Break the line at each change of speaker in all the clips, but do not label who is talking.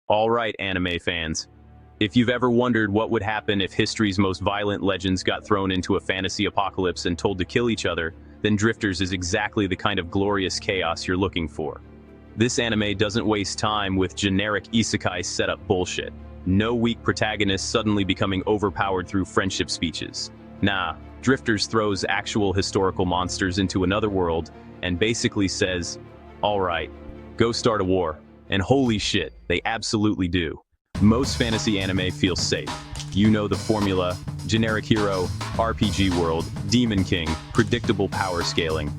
All right, anime fans. If you've ever wondered what would happen if history's most violent legends got thrown into a fantasy apocalypse and told to kill each other, then Drifters is exactly the kind of glorious chaos you're looking for. This anime doesn't waste time with generic Isekai setup bullshit. No weak protagonist suddenly becoming overpowered through friendship speeches. Nah, Drifters throws actual historical monsters into another world and basically says, alright, go start a war. And holy shit, they absolutely do. Most fantasy anime feels safe. You know the formula: generic hero, RPG world, demon king, predictable power scaling.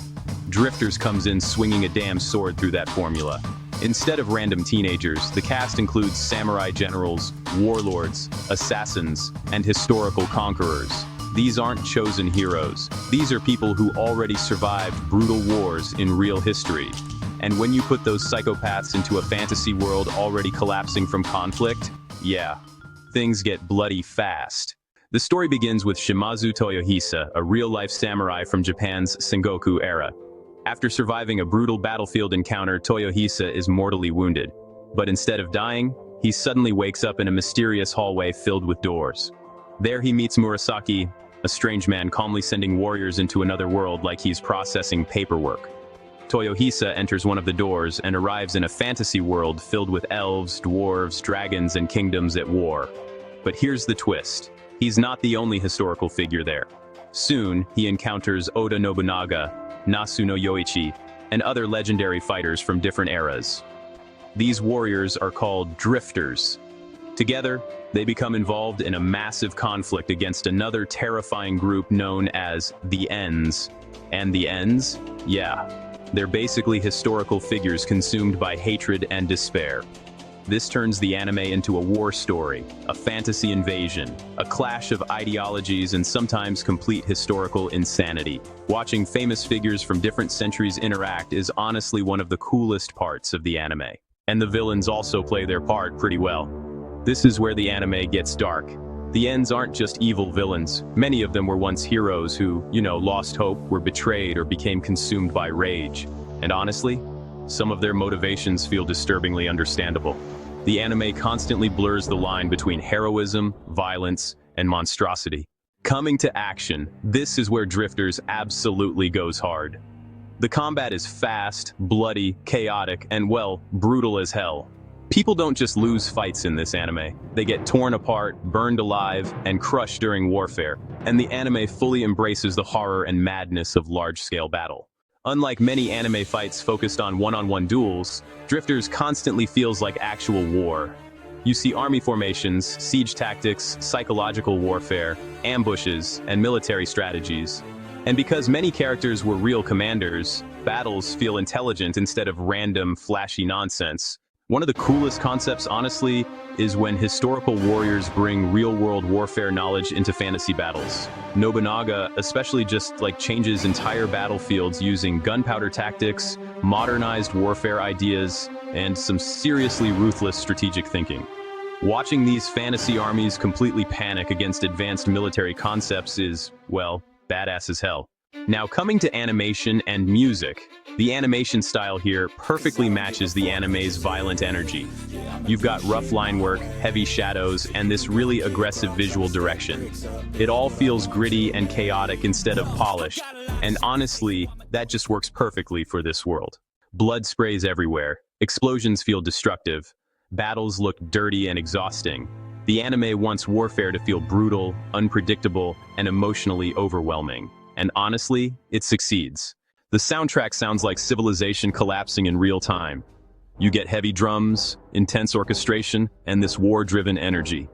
Drifters comes in swinging a damn sword through that formula. Instead of random teenagers, the cast includes samurai generals, warlords, assassins, and historical conquerors. These aren't chosen heroes. These are people who already survived brutal wars in real history. And when you put those psychopaths into a fantasy world already collapsing from conflict, yeah, things get bloody fast. The story begins with Shimazu Toyohisa, a real-life samurai from Japan's Sengoku era. After surviving a brutal battlefield encounter, Toyohisa is mortally wounded. But instead of dying, he suddenly wakes up in a mysterious hallway filled with doors. There he meets Murasaki, a strange man calmly sending warriors into another world like he's processing paperwork. Toyohisa enters one of the doors and arrives in a fantasy world filled with elves, dwarves, dragons, and kingdoms at war. But here's the twist. He's not the only historical figure there. Soon, he encounters Oda Nobunaga, Nasu no Yoichi, and other legendary fighters from different eras. These warriors are called Drifters. Together, they become involved in a massive conflict against another terrifying group known as the Ends. And the Ends? Yeah. They're basically historical figures consumed by hatred and despair. This turns the anime into a war story, a fantasy invasion, a clash of ideologies, and sometimes complete historical insanity. Watching famous figures from different centuries interact is honestly one of the coolest parts of the anime. And the villains also play their part pretty well. This is where the anime gets dark. The Ends aren't just evil villains. Many of them were once heroes who, lost hope, were betrayed, or became consumed by rage. And honestly, some of their motivations feel disturbingly understandable. The anime constantly blurs the line between heroism, violence, and monstrosity. Coming to action, this is where Drifters absolutely goes hard. The combat is fast, bloody, chaotic, and well, brutal as hell. People don't just lose fights in this anime. They get torn apart, burned alive, and crushed during warfare. And the anime fully embraces the horror and madness of large-scale battle. Unlike many anime fights focused on one-on-one duels, Drifters constantly feels like actual war. You see army formations, siege tactics, psychological warfare, ambushes, and military strategies. And because many characters were real commanders, battles feel intelligent instead of random, flashy nonsense. One of the coolest concepts, honestly, is when historical warriors bring real-world warfare knowledge into fantasy battles. Nobunaga especially just changes entire battlefields using gunpowder tactics, modernized warfare ideas, and some seriously ruthless strategic thinking. Watching these fantasy armies completely panic against advanced military concepts is, well, badass as hell. Now coming to animation and music. The animation style here perfectly matches the anime's violent energy. You've got rough line work, heavy shadows, and this really aggressive visual direction. It all feels gritty and chaotic instead of polished, and honestly, that just works perfectly for this world. Blood sprays everywhere, explosions feel destructive, battles look dirty and exhausting. The anime wants warfare to feel brutal, unpredictable, and emotionally overwhelming. And honestly, it succeeds. The soundtrack sounds like civilization collapsing in real time. You get heavy drums, intense orchestration, and this war-driven energy.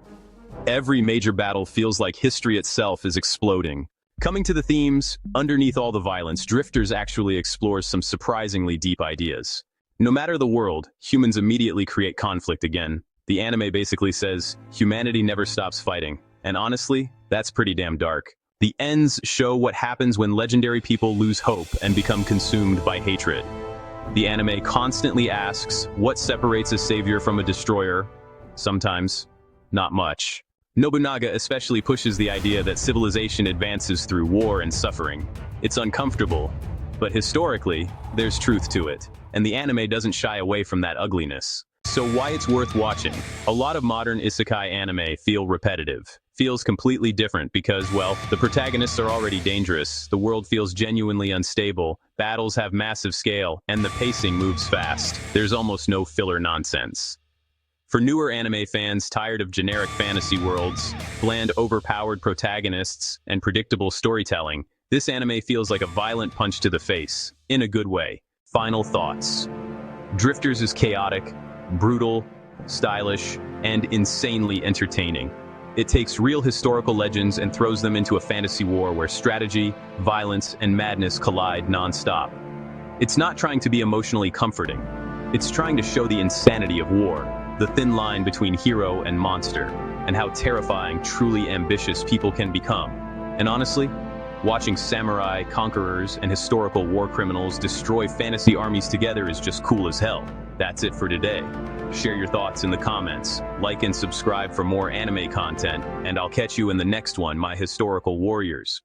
Every major battle feels like history itself is exploding. Coming to the themes, underneath all the violence, Drifters actually explores some surprisingly deep ideas. No matter the world, humans immediately create conflict again. The anime basically says, humanity never stops fighting. And honestly, that's pretty damn dark. The Ends show what happens when legendary people lose hope and become consumed by hatred. The anime constantly asks, what separates a savior from a destroyer? Sometimes, not much. Nobunaga especially pushes the idea that civilization advances through war and suffering. It's uncomfortable, but historically, there's truth to it, and the anime doesn't shy away from that ugliness. So why it's worth watching? A lot of modern isekai anime feel repetitive. Feels completely different because, well, the protagonists are already dangerous, the world feels genuinely unstable, battles have massive scale, and the pacing moves fast. There's almost no filler nonsense. For newer anime fans tired of generic fantasy worlds, bland overpowered protagonists, and predictable storytelling, this anime feels like a violent punch to the face, in a good way. Final thoughts. Drifters is chaotic, brutal, stylish, and insanely entertaining. It takes real historical legends and throws them into a fantasy war where strategy, violence, and madness collide non-stop. It's not trying to be emotionally comforting. It's trying to show the insanity of war, the thin line between hero and monster, and how terrifying truly ambitious people can become. And honestly, watching samurai, conquerors, and historical war criminals destroy fantasy armies together is just cool as hell. That's it for today. Share your thoughts in the comments, like and subscribe for more anime content, and I'll catch you in the next one, my historical warriors.